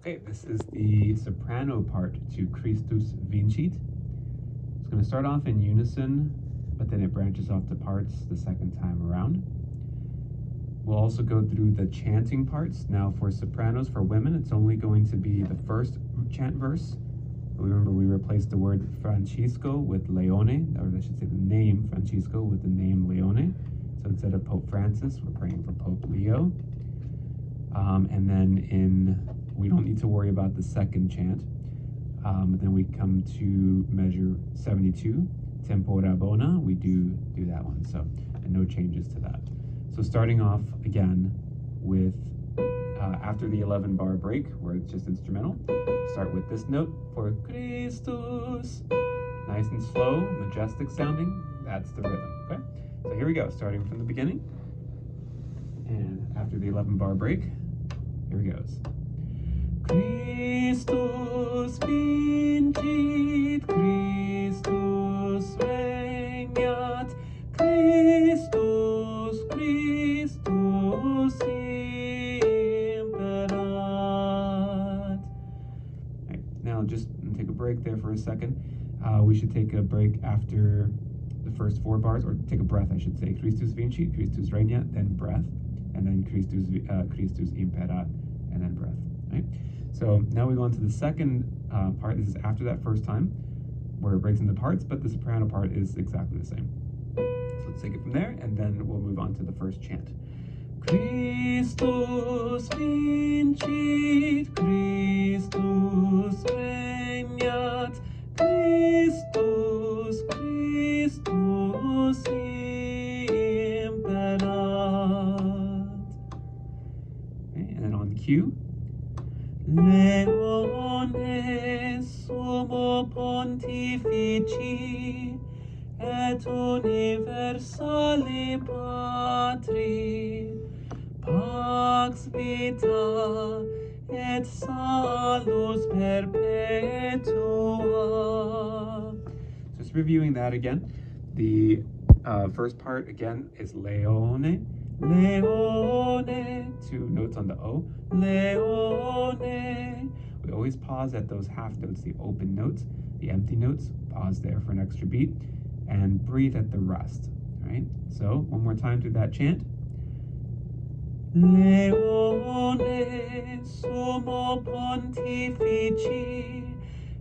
Okay, this is the soprano part to Christus Vincit. It's going to start off in unison, but then it branches off to parts the second time around. We'll also go through the chanting parts. Now for sopranos, for women, it's only going to be the first chant verse. Remember, we replaced the word Francisco with Leone, or I should say the name Francisco with the name Leone. So instead of Pope Francis, we're praying for Pope Leo. And then we don't need to worry about the second chant. Then we come to measure 72, Tempora Bona, we do that one, so, and no changes to that. So starting off again with, after the 11 bar break, where it's just instrumental, start with this note for Christus. Nice and slow, majestic sounding, that's the rhythm, okay? So here we go, starting from the beginning. And after the 11 bar break, here it goes. Christus vincit, Christus regnat, Christus, Christus imperat. Right, now just take a break there for a second. We should take a break after the first 4 bars, or take a breath, I should say. Christus vincit, Christus regnat, then breath, and then Christus imperat, and then breath. Right? So now we go on to the second part. This is after that first time, where it breaks into parts, but the soprano part is exactly the same. So let's take it from there, and then we'll move on to the first chant. Christus vincit, Christus regnat, Christus, Christus imperat. Okay, and then on cue. Leone sumo pontifici et universali patri, pax vita et salus perpetua. Just reviewing that again. The first part again is Leone. Leone, 2 notes on the O. Leone. We always pause at those half notes, the open notes, the empty notes. Pause there for an extra beat and breathe at the rest. All right. So one more time through that chant. Leone sumo pontifici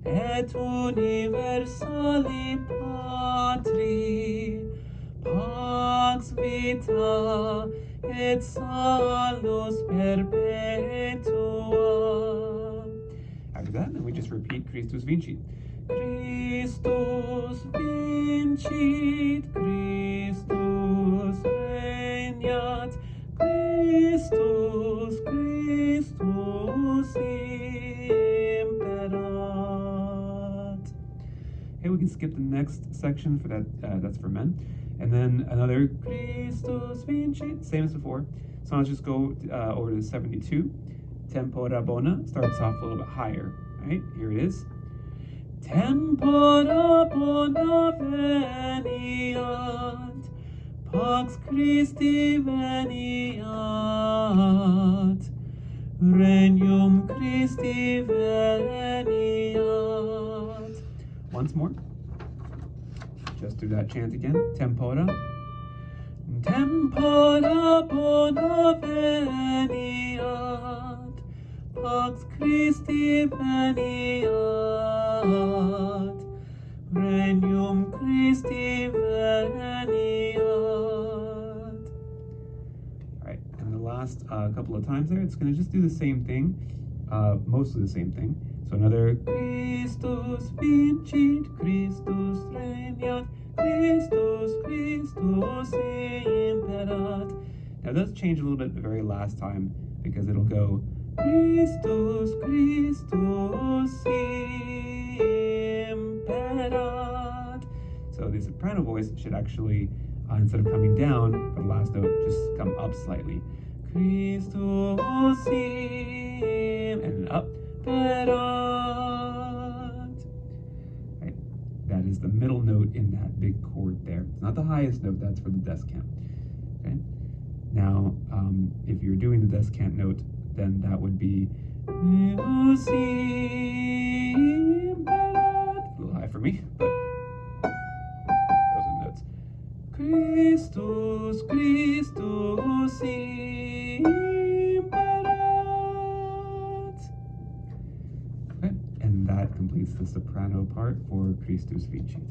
et universali patri, pax vita et salus perpetua. After that, then we just repeat Christus vincit. Christus vincit, Christus regnat, Christus, Christus imperat. Okay, we can skip the next section for that, that's for men. And then another Christus vincit, same as before. So let's just go over to 72. Tempora bona starts off a little bit higher, right? Here it is. Tempora bona veniat, pax Christi veniat, regnum Christi veniat. Once more. Just do that chant again. Tempora. Tempora bona veniat, pax Christi veniat, regnum Christi veniat. All right, and the last couple of times there, it's going to just do the same thing, mostly the same thing. So another Christus vincit, Christus regnat, Christus, Christus imperat. Now it does change a little bit the very last time, because it'll go Christus, Christus imperat. So the soprano voice should actually, instead of coming down for the last note, just come up slightly. Christus and up. Right. That is the middle note in that big chord there. It's not the highest note, that's for the descant. Okay. Now, if you're doing the descant note, then that would be Deus imperat. A little high for me, but those are notes. Christus, Christus imperat. Okay, and that completes the soprano part for Christus Vincit.